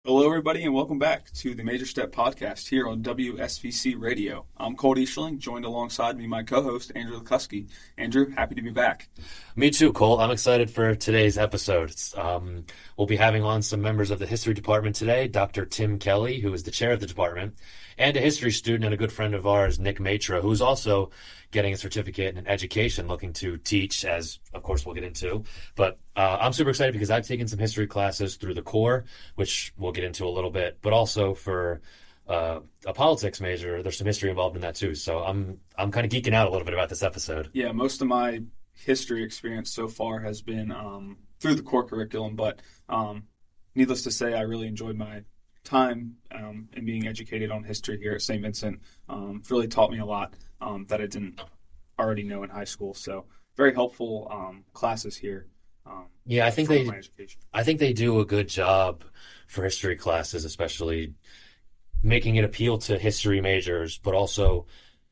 Hello, everybody, and welcome back to the Major Step Podcast here on WSVC Radio. I'm Colt Easterling, joined alongside me my co-host, Andrew Lucuski. Andrew, happy to be back. Me too, Colt. I'm excited for today's episode. We'll be having on some members of the History Department today, Dr. Tim Kelly, who is the chair of the department, and a history student and a good friend of ours, Nick Matro, who's also getting a certificate in education, looking to teach, as of course we'll get into. But I'm super excited because I've taken some history classes through the core, which we'll get into a little bit, but also for a politics major, there's some history involved in that too. So I'm kind of geeking out a little bit about this episode. Yeah, most of my history experience so far has been through the core curriculum, but needless to say, I really enjoyed my time and being educated on history here at Saint Vincent. It's really taught me a lot that I didn't already know in high school. So very helpful classes here. Yeah, I think they do a good job for history classes, especially making it appeal to history majors, but also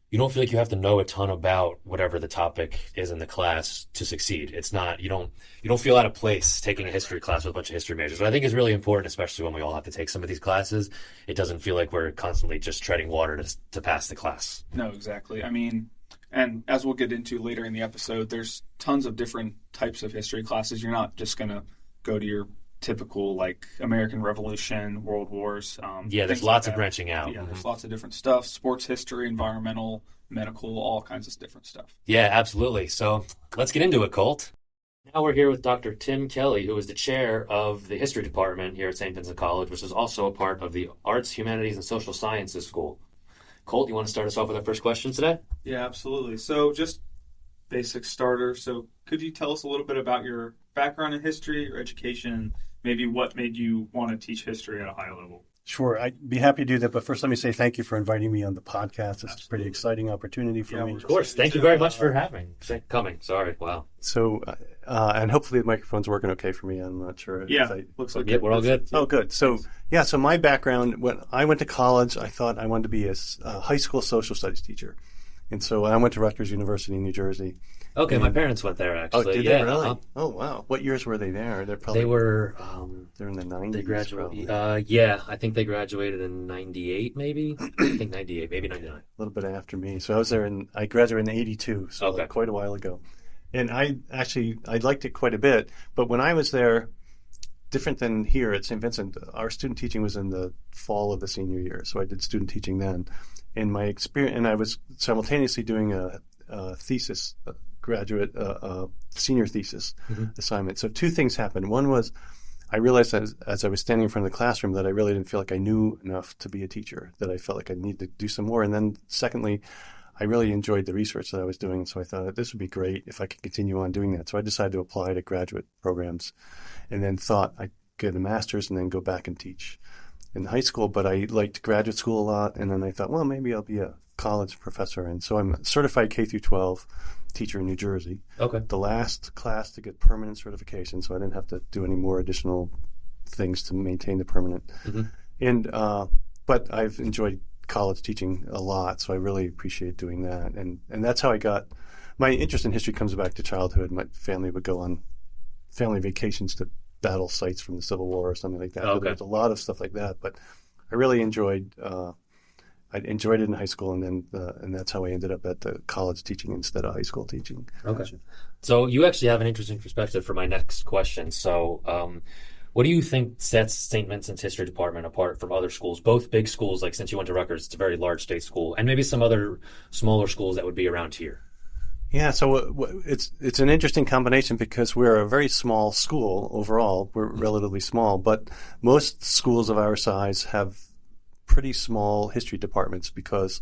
you don't feel like you have to know a ton about whatever the topic is in the class to succeed. It's not, you don't feel out of place taking a history class with a bunch of history majors. What I think is really important, especially when we all have to take some of these classes, it doesn't feel like we're constantly just treading water to pass the class. No, exactly. I mean, and as we'll get into later in the episode, there's tons of different types of history classes. You're not just going to go to your typical like American Revolution, World Wars. There's lots of branching out. Yeah, there's lots of different stuff: sports history, environmental, medical, all kinds of different stuff. Yeah, absolutely. So let's get into it, Colt. Now we're here with Dr. Tim Kelly, who is the chair of the History Department here at Saint Vincent College, which is also a part of the Arts, Humanities, and Social Sciences School. Colt, you want to start us off with our first question today? Yeah, absolutely. So just basic starter. So could you tell us a little bit about your background in history, your education, maybe what made you want to teach history at a high level? Sure, I'd be happy to do that. But first, let me say thank you for inviting me on the podcast. It's a pretty exciting opportunity for me. Of course. Thank you very much for coming. Sorry. Wow. So, and hopefully the microphone's working okay for me. I'm not sure. Yeah, looks like we're all good. Oh, good. So, so my background, when I went to college, I thought I wanted to be a high school social studies teacher. And so I went to Rutgers University in New Jersey. Okay, my parents went there, actually. Oh, did they really? Oh, wow. What years were they there? They were... they're in the 90s, They graduated... I think they graduated in 98, maybe? I think 98, maybe 99. A little bit after me. So I was there, I graduated in 82, so quite a while ago. And I liked it quite a bit. But when I was there, different than here at St. Vincent, our student teaching was in the fall of the senior year. So I did student teaching then. And my experience, and I was simultaneously doing a thesis, graduate senior thesis assignment. So two things happened. One was I realized as I was standing in front of the classroom that I really didn't feel like I knew enough to be a teacher, that I felt like I needed to do some more. And then secondly, I really enjoyed the research that I was doing. So I thought this would be great if I could continue on doing that. So I decided to apply to graduate programs and then thought I'd get a master's and then go back and teach in high school. But I liked graduate school a lot. And then I thought, well, maybe I'll be a college professor. And so I'm a certified K through 12 teacher in New Jersey. Okay. The last class to get permanent certification, so I didn't have to do any more additional things to maintain the permanent. And but I've enjoyed college teaching a lot, so I really appreciate doing that. And that's how I got my interest in history. Comes back to childhood. My family would go on family vacations to battle sites from the Civil War or something like that. Okay. There's a lot of stuff like that, but I really enjoyed. I enjoyed it in high school, and that's how I ended up at the college teaching instead of high school teaching. Okay. So you actually have an interesting perspective for my next question. So what do you think sets St. Vincent's History Department apart from other schools, both big schools, like since you went to Rutgers, it's a very large state school, and maybe some other smaller schools that would be around here? Yeah, so it's an interesting combination because we're a very small school overall. We're relatively small, but most schools of our size have pretty small history departments because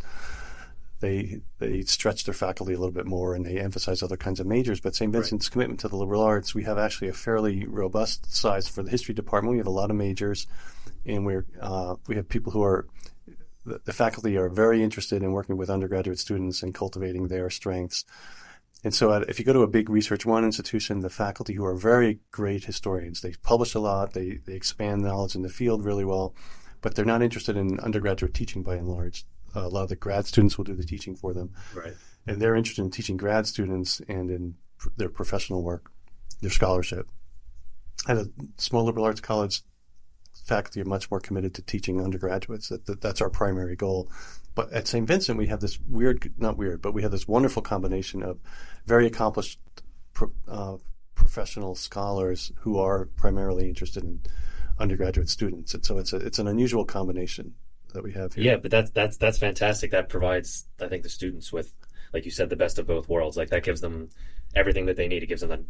they stretch their faculty a little bit more and they emphasize other kinds of majors. But St. Vincent's commitment to the liberal arts, we have actually a fairly robust size for the history department. We have a lot of majors, and we have people who are the faculty are very interested in working with undergraduate students and cultivating their strengths. And so if you go to a big Research One institution, the faculty who are very great historians, they publish a lot, they expand knowledge in the field really well, but they're not interested in undergraduate teaching by and large. A lot of the grad students will do the teaching for them. Right. And they're interested in teaching grad students and in their professional work, their scholarship. At a small liberal arts college, faculty are much more committed to teaching undergraduates. That's our primary goal. But at St. Vincent, we have this we have this wonderful combination of very accomplished professional scholars who are primarily interested in undergraduate students. And so it's an unusual combination that we have here. Yeah, but that's fantastic. That provides, I think, the students with, like you said, the best of both worlds. Like, that gives them everything that they need. It gives them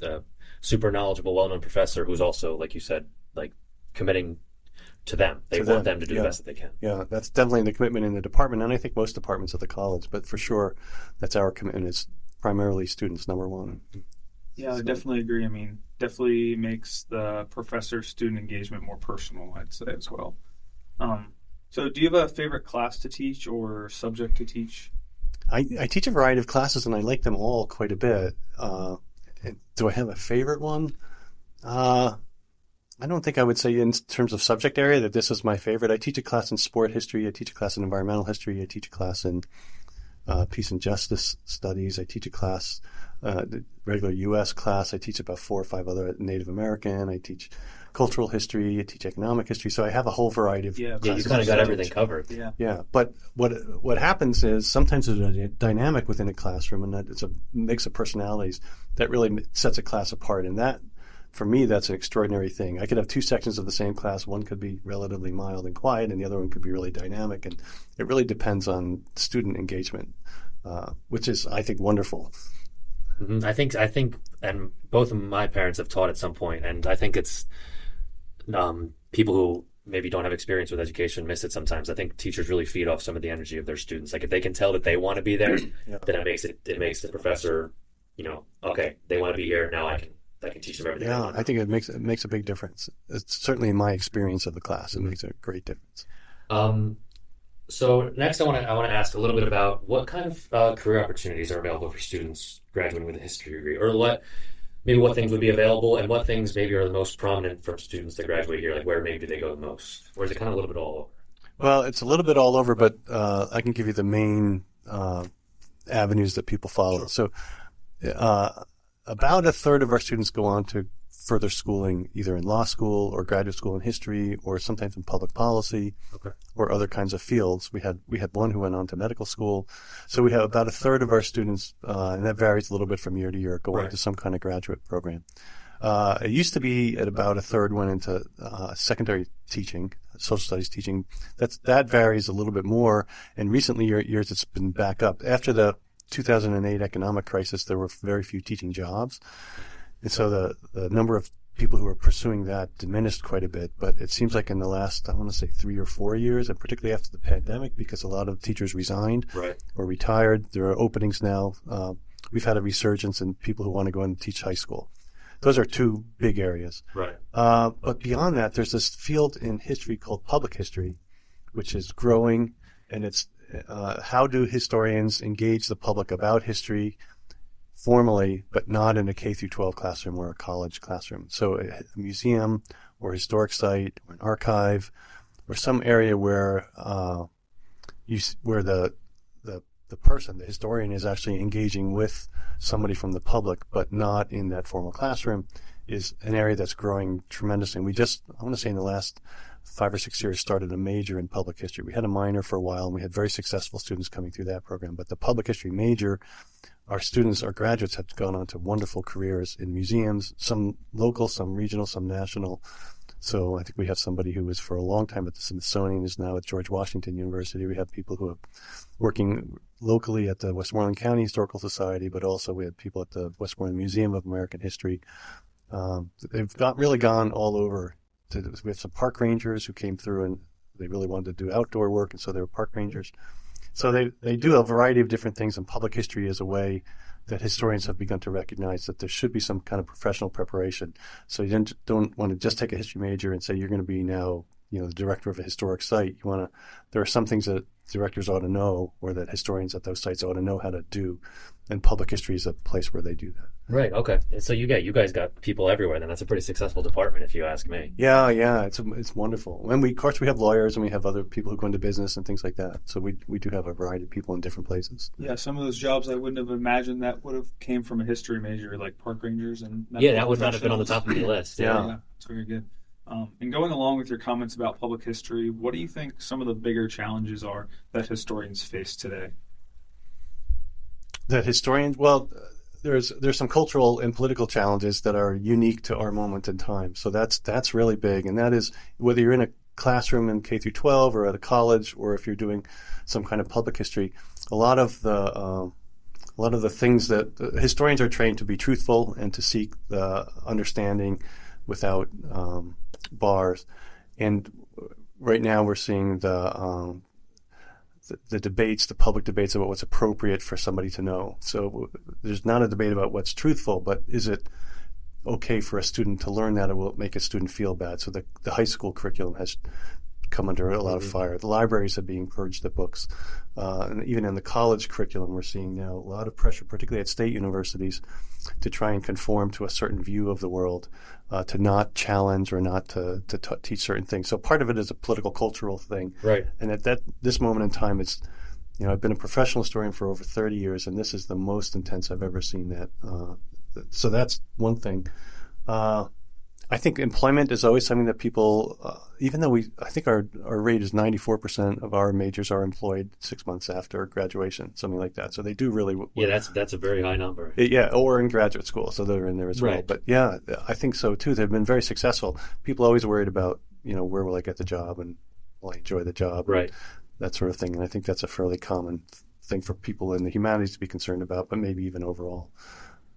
a super knowledgeable, well-known professor who's also, like you said, like committing to them. They want them to do the best that they can. Yeah, that's definitely the commitment in the department, and I think most departments at the college. But for sure, that's our commitment. It's primarily students, number one. Yeah, I definitely agree. I mean, definitely makes the professor-student engagement more personal, I'd say, as well. So do you have a favorite class to teach or subject to teach? I teach a variety of classes, and I like them all quite a bit. Do I have a favorite one? I don't think I would say in terms of subject area that this is my favorite. I teach a class in sport history. I teach a class in environmental history. I teach a class in peace and justice studies. I teach a class, the regular U.S. class. I teach about 4 or 5 other Native American. I teach cultural history. I teach economic history. So I have a whole variety of classes. Yeah, you kind of got everything covered. Yeah. But what happens is sometimes there's a dynamic within a classroom, and that it's a mix of personalities that really sets a class apart. And that, for me, that's an extraordinary thing. I could have 2 sections of the same class. One could be relatively mild and quiet, and the other one could be really dynamic. And it really depends on student engagement, which is, I think, wonderful. Mm-hmm. I think, and both of my parents have taught at some point, and I think it's people who maybe don't have experience with education miss it sometimes. I think teachers really feed off some of the energy of their students. Like, if they can tell that they want to be there, then it makes the professor, okay, they want to be here. Now I can teach them everything. Yeah, I think it makes a big difference. It's certainly in my experience of the class, it makes a great difference. So next, I want to ask a little bit about what kind of career opportunities are available for students graduating with a history degree, or what things would be available, and what things maybe are the most prominent for students that graduate here. Like, where maybe they go the most, or is it kind of a little bit all over? Well, it's a little bit all over, but I can give you the main avenues that people follow. Sure. So, about a third of our students go on to further schooling, either in law school or graduate school in history, or sometimes in public policy, or other kinds of fields. We had one who went on to medical school. So we have about a third of our students, and that varies a little bit from year to year, go into some kind of graduate program. It used to be at about a third went into secondary teaching, social studies teaching. That varies a little bit more. In recent years, it's been back up. After the 2008 economic crisis, there were very few teaching jobs. And so the number of people who are pursuing that diminished quite a bit. But it seems like in the last, I want to say 3 or 4 years, and particularly after the pandemic, because a lot of teachers resigned or retired, there are openings now. We've had a resurgence in people who want to go and teach high school. Those are 2 big areas. But beyond that, there's this field in history called public history, which is growing, and it's how do historians engage the public about history formally, but not in a K through 12 classroom or a college classroom. So a museum or historic site or an archive or some area where the person, the historian, is actually engaging with somebody from the public, but not in that formal classroom, is an area that's growing tremendously. And we just, I want to say in the last 5 or 6 years, started a major in public history. We had a minor for a while, and we had very successful students coming through that program. But the public history major, our students, our graduates, have gone on to wonderful careers in museums, some local, some regional, some national. So I think we have somebody who was for a long time at the Smithsonian, is now at George Washington University. We have people who are working locally at the Westmoreland County Historical Society, but also we have people at the Westmoreland Museum of American History. They've really gone all over. We have some park rangers who came through, and they really wanted to do outdoor work, and so they were park rangers. So they do a variety of different things, and public history is a way that historians have begun to recognize that there should be some kind of professional preparation. So you don't want to just take a history major and say you're going to be now, the director of a historic site. There are some things that directors ought to know, or that historians at those sites ought to know how to do, and public history is a place where they do that. Right. Okay. So you guys got people everywhere. Then that's a pretty successful department, if you ask me. Yeah. It's wonderful. And of course we have lawyers, and we have other people who go into business and things like that. So we do have a variety of people in different places. Yeah. Some of those jobs I wouldn't have imagined that would have came from a history major, like park rangers and that would not have been on the top of the list. Yeah. It's very good. And going along with your comments about public history, what do you think some of the bigger challenges are that historians face today? That historians, well, there's some cultural and political challenges that are unique to our moment in time. So that's really big, and that is whether you're in a classroom in K through 12 or at a college, or if you're doing some kind of public history, a lot of the things that historians are trained to be truthful and to seek the understanding without bars. And right now we're seeing the debates, the public debates about what's appropriate for somebody to know. So there's not a debate about what's truthful, but is it okay for a student to learn that, or will it make a student feel bad? So the high school curriculum has come under a lot of fire. The libraries are being purged of books. And even in the college curriculum, we're seeing now a lot of pressure, particularly at state universities, to try and conform to a certain view of the world, to not challenge or not to teach certain things. So part of it is a political, cultural thing. Right. And at this moment in time, it's, I've been a professional historian for over 30 years, and this is the most intense I've ever seen that. So that's one thing. I think employment is always something that people, even though I think our rate is 94% of our majors are employed 6 months after graduation, something like that. So they do really. Yeah, that's a very high number. Yeah, or in graduate school, so they're in there as well. But yeah, I think so too. They've been very successful. People are always worried about, where will I get the job and will I enjoy the job, right? That sort of thing. And I think that's a fairly common thing for people in the humanities to be concerned about, but maybe even overall.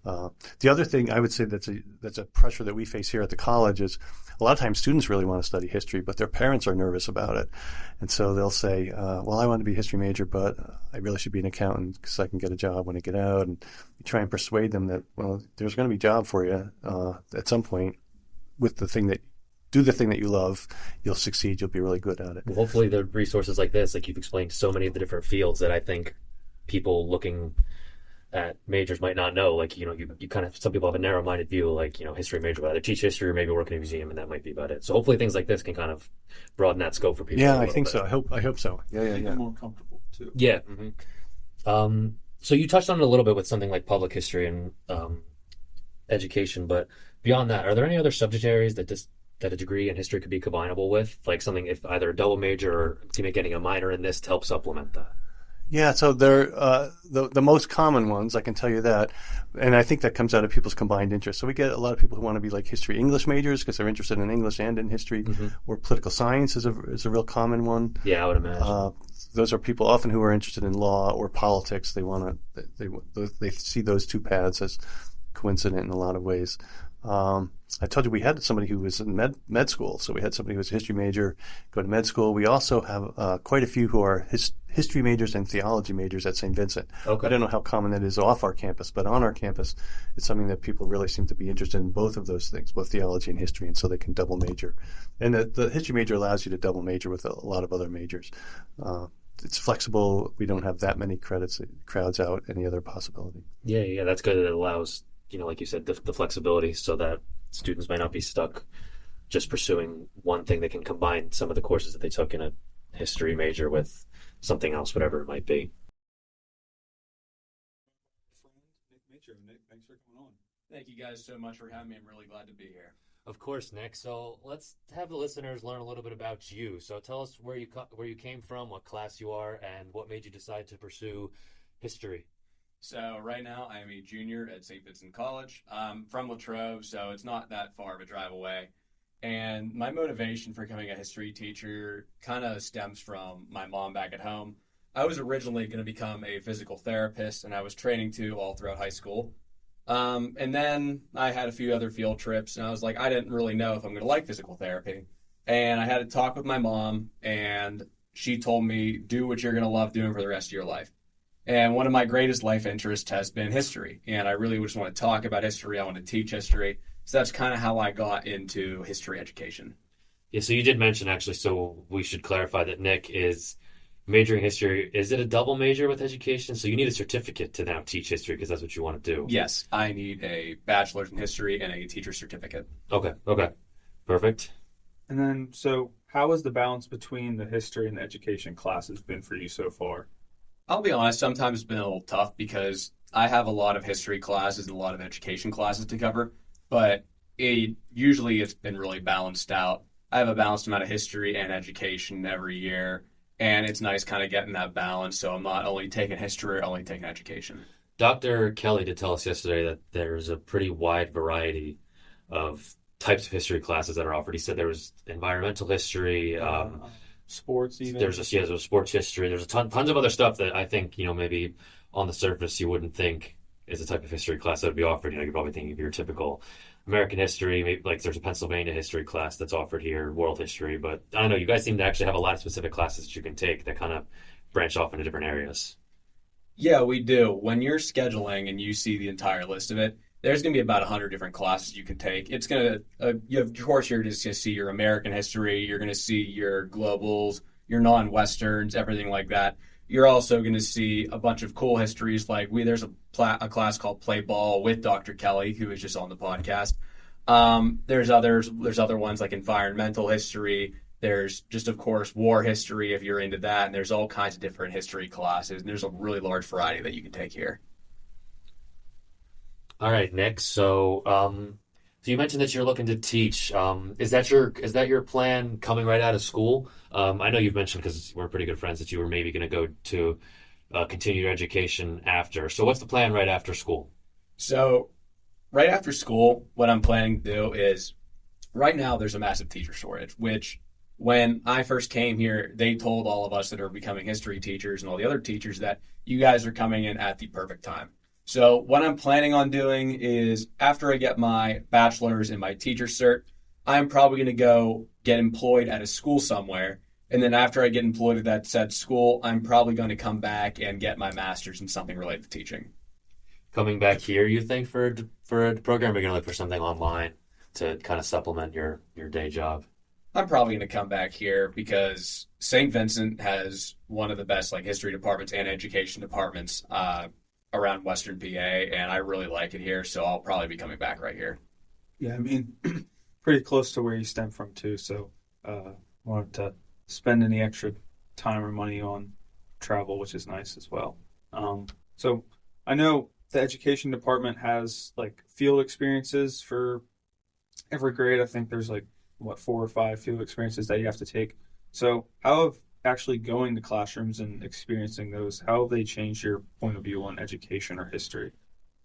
The other thing I would say that's a pressure that we face here at the college is a lot of times students really want to study history, but their parents are nervous about it. And so they'll say, well, I want to be a history major, but I really should be an accountant because I can get a job when I get out. And you try and persuade them that, well, there's going to be a job for you at some point with the thing that you love, you'll succeed, you'll be really good at it. Well, hopefully the resources like this, like you've explained so many of the different fields that I think people looking at majors might not know. Like, you kind of, some people have a narrow-minded view, like, history major, either teach history or maybe work in a museum, and that might be about it. So hopefully things like this can kind of broaden that scope for people. Yeah, I think so. I hope so. Yeah. More comfortable too. Yeah. Mm-hmm. So you touched on it a little bit with something like public history and education, but beyond that, are there any other subject areas that a degree in history could be combinable with, like something, if either a double major or getting a minor in this to help supplement that? Yeah, so they're the most common ones, I can tell you that, and I think that comes out of people's combined interests. So we get a lot of people who want to be like history English majors because they're interested in English and in history, or political science is a real common one. Yeah, I would imagine. Those are people often who are interested in law or politics. They see those two paths as coincident in a lot of ways. I told you we had somebody who was in med school, so we had somebody who was a history major go to med school. We also have quite a few who are history majors and theology majors at Saint Vincent. Okay. I don't know how common that is off our campus, but on our campus, it's something that people really seem to be interested in, both of those things, both theology and history, and so they can double major. And the history major allows you to double major with a lot of other majors. It's flexible. We don't have that many crowds out. Any other possibility? Yeah, that's good. It allows, like you said, the flexibility so that students might not be stuck just pursuing one thing. They can combine some of the courses that they took in a history major with something else, whatever it might be. Nick Matro. Nick, thanks for coming on. Thank you guys so much for having me. I'm really glad to be here. Of course, Nick. So let's have the listeners learn a little bit about you. So tell us where you came from, what class you are, and what made you decide to pursue history. So right now I am a junior at Saint Vincent College. I'm from Latrobe, so it's not that far of a drive away. And my motivation for becoming a history teacher kind of stems from my mom back at home. I was originally going to become a physical therapist, and I was training to all throughout high school. And then I had a few other field trips, and I was like, I didn't really know if I'm going to like physical therapy. And I had a talk with my mom, and she told me, do what you're going to love doing for the rest of your life. And one of my greatest life interests has been history. And I really just want to talk about history. I want to teach history. So that's kind of how I got into history education. Yeah, so you did mention, actually, so we should clarify that Nick is majoring history. Is it a double major with education? So you need a certificate to now teach history because that's what you want to do. Yes, I need a bachelor's in history and a teacher's certificate. Okay. Perfect. And then, so how has the balance between the history and the education classes been for you so far? I'll be honest, sometimes it's been a little tough because I have a lot of history classes and a lot of education classes to cover. But usually it's been really balanced out. I have a balanced amount of history and education every year, and it's nice kind of getting that balance. So I'm not only taking history, or only taking education. Dr. Kelly did tell us yesterday that there's a pretty wide variety of types of history classes that are offered. He said there was environmental history, sports even. There's sports history. There's tons of other stuff that I think, maybe on the surface you wouldn't think is a type of history class that would be offered. You're probably thinking of your typical American history, maybe like there's a Pennsylvania history class that's offered here, world history, but I don't know, you guys seem to actually have a lot of specific classes that you can take that kind of branch off into different areas. Yeah, we do. When you're scheduling and you see the entire list of it, there's going to be about 100 different classes you can take. It's going to, of course, you're just going to see your American history, you're going to see your globals, your non-Westerns, everything like that. You're also going to see a bunch of cool histories. Like there's a class called Play Ball with Dr. Kelly, who is just on the podcast. There's other ones like environmental history. There's just, of course, war history if you're into that. And there's all kinds of different history classes. And there's a really large variety that you can take here. All right, Nick. So you mentioned that you're looking to teach. Is that your plan coming right out of school? I know you've mentioned, because we're pretty good friends, that you were maybe going to go to continue your education after. So what's the plan right after school? So right after school, what I'm planning to do is, right now there's a massive teacher shortage, which when I first came here, they told all of us that are becoming history teachers and all the other teachers that you guys are coming in at the perfect time. So what I'm planning on doing is, after I get my bachelor's and my teacher cert, I'm probably going to go get employed at a school somewhere. And then after I get employed at that said school, I'm probably going to come back and get my master's in something related to teaching. Coming back here, you think, for a program, or are you going to look for something online to kind of supplement your day job? I'm probably going to come back here because Saint Vincent has one of the best history departments and education departments around Western PA, and I really like it here, so I'll probably be coming back right here. Yeah, I mean, pretty close to where you stem from too, so wanted to spend any extra time or money on travel, which is nice as well. So I know the education department has field experiences for every grade. I think there's 4 or 5 field experiences that you have to take. So how have actually going to classrooms and experiencing those, how have they changed your point of view on education or history?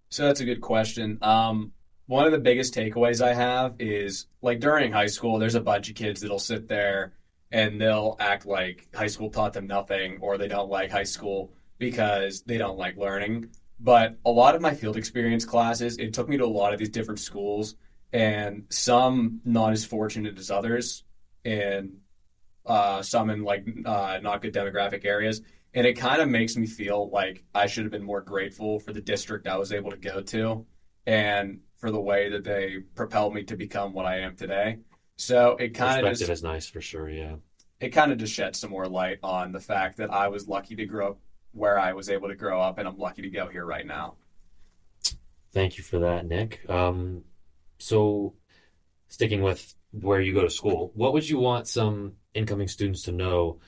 So that's a good question. One of the biggest takeaways I have is, during high school, there's a bunch of kids that'll sit there and they'll act like high school taught them nothing, or they don't like high school because they don't like learning. But a lot of my field experience classes, it took me to a lot of these different schools, and some not as fortunate as others, and some in not good demographic areas. And it kind of makes me feel like I should have been more grateful for the district I was able to go to and for the way that they propelled me to become what I am today. So it kind of perspective is nice for sure, yeah. It kind of just sheds some more light on the fact that I was lucky to grow up where I was able to grow up, and I'm lucky to go here right now. Thank you for that, Nick. So sticking with where you go to school, what would you want some incoming students to know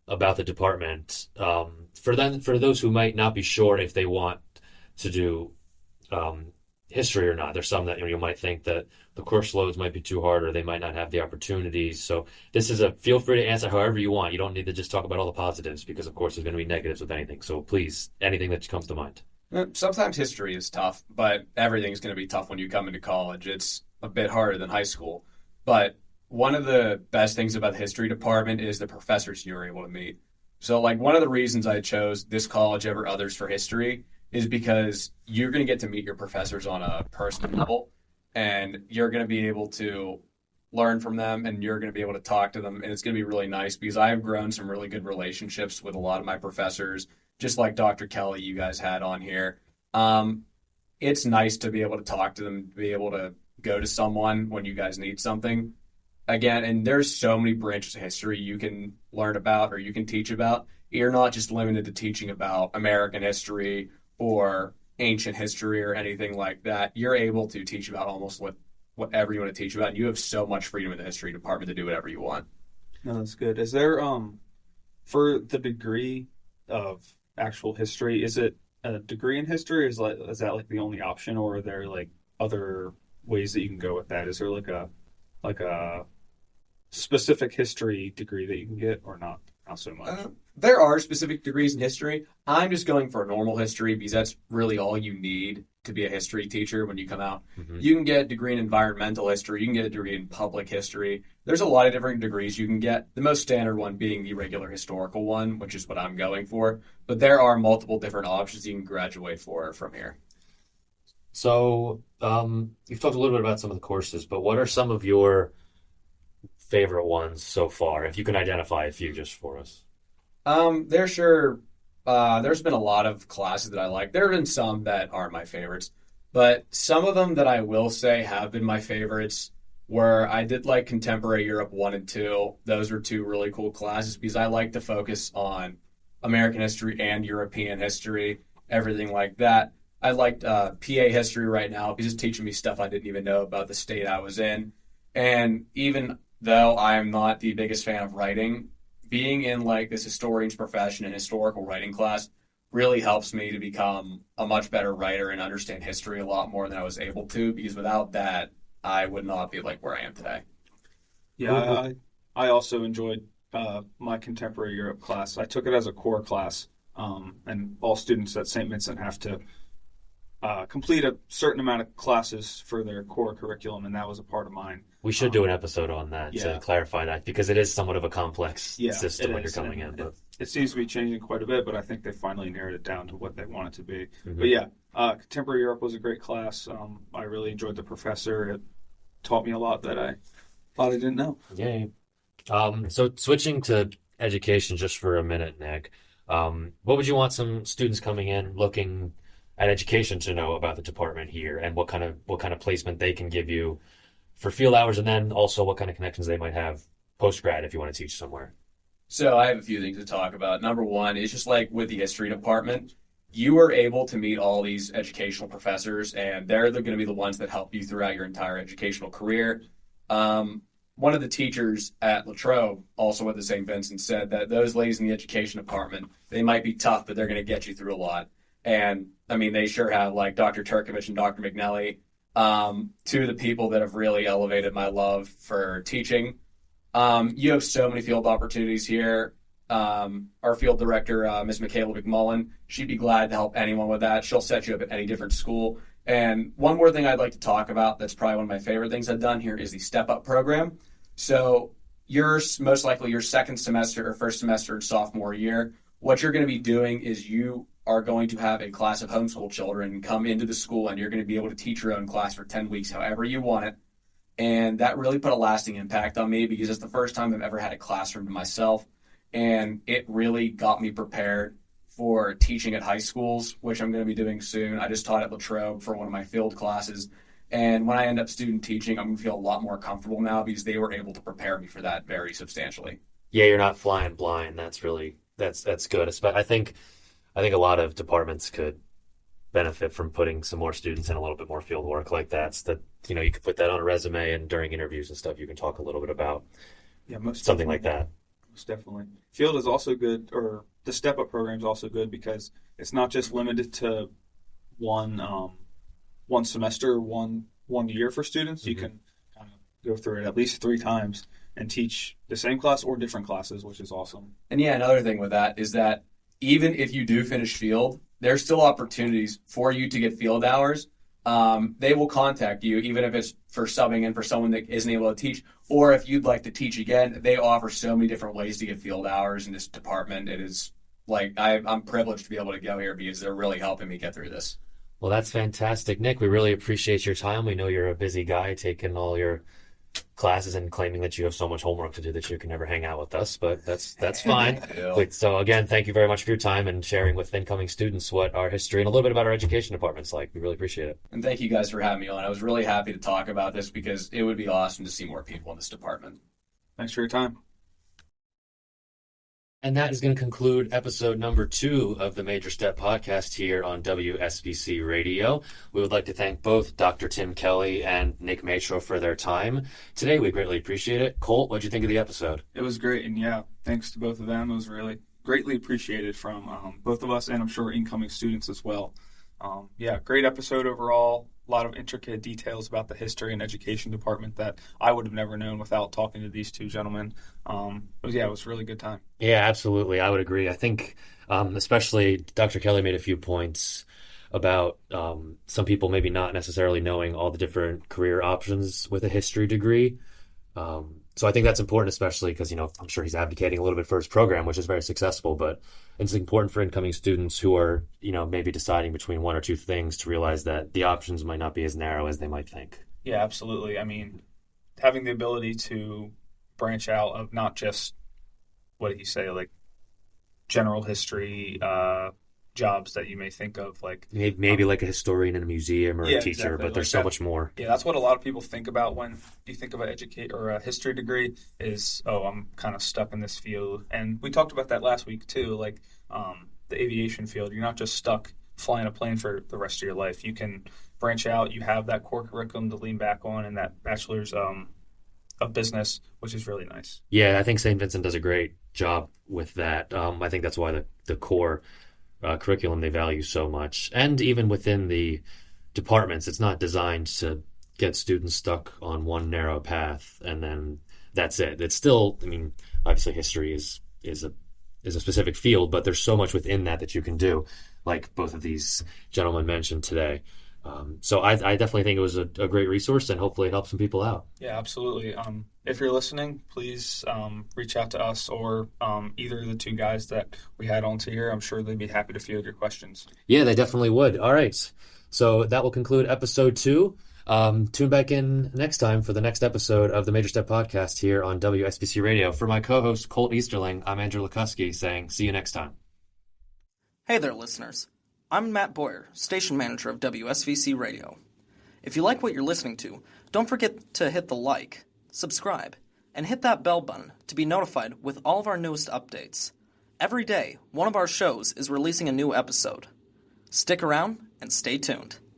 about the department? For those who might not be sure if they want to do history or not. There's some that you might think that the course loads might be too hard, or they might not have the opportunities. So this is feel free to answer however you want. You don't need to just talk about all the positives, because of course there's going to be negatives with anything. So please, anything that comes to mind. Sometimes history is tough, but everything's going to be tough when you come into college. It's a bit harder than high school. But one of the best things about the history department is the professors you're able to meet. So one of the reasons I chose this college over others for history is because you're going to get to meet your professors on a personal level, and you're going to be able to learn from them, and you're going to be able to talk to them. And it's going to be really nice because I have grown some really good relationships with a lot of my professors, just like Dr. Kelly you guys had on here. It's nice to be able to talk to them, to be able to go to someone when you guys need something. Again, and there's so many branches of history you can learn about or you can teach about. You're not just limited to teaching about American history or ancient history or anything like that. You're able to teach about almost whatever you want to teach about. And you have so much freedom in the history department to do whatever you want. No, that's good. Is there, for the degree of actual history, is it a degree in history? Is that the only option, or are there other ways that you can go with that? Is there like a specific history degree that you can get, or not so much? There are specific degrees in history. I'm just going for normal history because that's really all you need to be a history teacher when you come out. Mm-hmm. You can get a degree in environmental history. You can get a degree in public history. There's a lot of different degrees you can get. The most standard one being the regular historical one, which is what I'm going for. But there are multiple different options you can graduate from here. So you've talked a little bit about some of the courses, but what are some of your favorite ones so far, if you can identify a few just for us? There's been a lot of classes that I like. There have been some that aren't my favorites, but some of them that I will say have been my favorites were, I did like Contemporary Europe 1 and 2. Those are two really cool classes because I like to focus on American history and European history, everything like that. I liked PA history right now because it's teaching me stuff I didn't even know about the state I was in. And even though I am not the biggest fan of writing, being in like this historian's profession and historical writing class really helps me to become a much better writer and understand history a lot more than I was able to, because without that, I would not be like where I am today. Yeah, I also enjoyed my Contemporary Europe class. I took it as a core class, and all students at Saint Vincent have to complete a certain amount of classes for their core curriculum, and that was a part of mine. We should do an episode on that to clarify that, because it is somewhat of a complex system when you're coming in. But it seems to be changing quite a bit, but I think they finally narrowed it down to what they want it to be. Mm-hmm. But yeah, Contemporary Europe was a great class. I really enjoyed the professor. It taught me a lot that I thought I didn't know. Yeah. So switching to education just for a minute, Nick, what would you want some students coming in looking at education to know about the department here, and what kind of placement they can give you for field hours, and then also what kind of connections they might have post-grad if you want to teach somewhere? So I have a few things to talk about. Number one is just like with the history department, you are able to meet all these educational professors, and they're going to be the ones that help you throughout your entire educational career. One of the teachers at Latrobe, also at the Saint Vincent, said that those ladies in the education department, they might be tough, but they're going to get you through a lot. And I mean, they sure have, like Dr. Turkovich and Dr. McNelly, two of the people that have really elevated my love for teaching. You have so many field opportunities here. Our field director, Ms. Michaela McMullen, she'd be glad to help anyone with that. She'll set you up at any different school. And one more thing I'd like to talk about that's probably one of my favorite things I've done here is the Step Up program. So yours, most likely your second semester or first semester in sophomore year, what you're going to be doing is you are going to have a class of homeschool children come into the school, and you're going to be able to teach your own class for 10 weeks, however you want it. And that really put a lasting impact on me because it's the first time I've ever had a classroom to myself. And it really got me prepared for teaching at high schools, which I'm going to be doing soon. I just taught at Latrobe for one of my field classes. And when I end up student teaching, I'm going to feel a lot more comfortable now because they were able to prepare me for that very substantially. Yeah, you're not flying blind. That's good. I think a lot of departments could benefit from putting some more students in a little bit more field work like that. So that, you could put that on a resume, and during interviews and stuff, you can talk a little bit about something like that. Most definitely. Field is also good, or the Step Up program is also good because it's not just limited to one semester, one year for students. Mm-hmm. You can kind of go through it at least 3 times and teach the same class or different classes, which is awesome. And yeah, another thing with that is that even if you do finish field, there's still opportunities for you to get field hours. They will contact you, even if it's for subbing in for someone that isn't able to teach, or if you'd like to teach again. They offer so many different ways to get field hours in this department. It is like I'm privileged to be able to go here because they're really helping me get through this. Well, that's fantastic, Nick. We really appreciate your time. We know you're a busy guy taking all your classes and claiming that you have so much homework to do that you can never hang out with us, but that's fine. So again, thank you very much for your time and sharing with incoming students what our history and a little bit about our education department's like. We really appreciate it. And thank you guys for having me on. I was really happy to talk about this because it would be awesome to see more people in this department. Thanks for your time. And that is going to conclude episode number 2 of the Major Step podcast here on WSVC Radio. We would like to thank both Dr. Tim Kelly and Nick Matro for their time today. We greatly appreciate it. Colt, what did you think of the episode? It was great, and yeah, thanks to both of them. It was really greatly appreciated from both of us, and I'm sure incoming students as well. Great episode overall. a lot of intricate details about the history and education department that I would have never known without talking to these two gentlemen. It was a really good time. Yeah, absolutely. I would agree. I think especially Dr. Kelly made a few points about some people maybe not necessarily knowing all the different career options with a history degree. So I think that's important, especially because, I'm sure he's advocating a little bit for his program, which is very successful, but it's important for incoming students who are, maybe deciding between one or two things to realize that the options might not be as narrow as they might think. Yeah, absolutely. I mean, having the ability to branch out of not just, what did he say, like general history jobs that you may think of, like maybe like a historian in a museum or a teacher, exactly. But there's so much more. Yeah, that's what a lot of people think about when you think of a history degree is, I'm kind of stuck in this field. And we talked about that last week too, like the aviation field. You're not just stuck flying a plane for the rest of your life. You can branch out. You have that core curriculum to lean back on and that bachelor's of business, which is really nice. Yeah, I think Saint Vincent does a great job with that. I think that's why the core curriculum they value so much. And even within the departments, it's not designed to get students stuck on one narrow path and then that's it. It's still, obviously history is a specific field, but there's so much within that you can do, like both of these gentlemen mentioned today. So I definitely think it was a great resource, and hopefully it helps some people out. Yeah, absolutely. If you're listening, please reach out to us or either of the two guys that we had on to here. I'm sure they'd be happy to field your questions. Yeah, they definitely would. All right. So that will conclude episode 2. Tune back in next time for the next episode of the Major Step Podcast here on WSVC Radio. For my co-host, Colt Easterling, I'm Andrew Lucuski saying see you next time. Hey there, listeners. I'm Matt Boyer, station manager of WSVC Radio. If you like what you're listening to, don't forget to hit the like, subscribe, and hit that bell button to be notified with all of our newest updates. Every day, one of our shows is releasing a new episode. Stick around and stay tuned.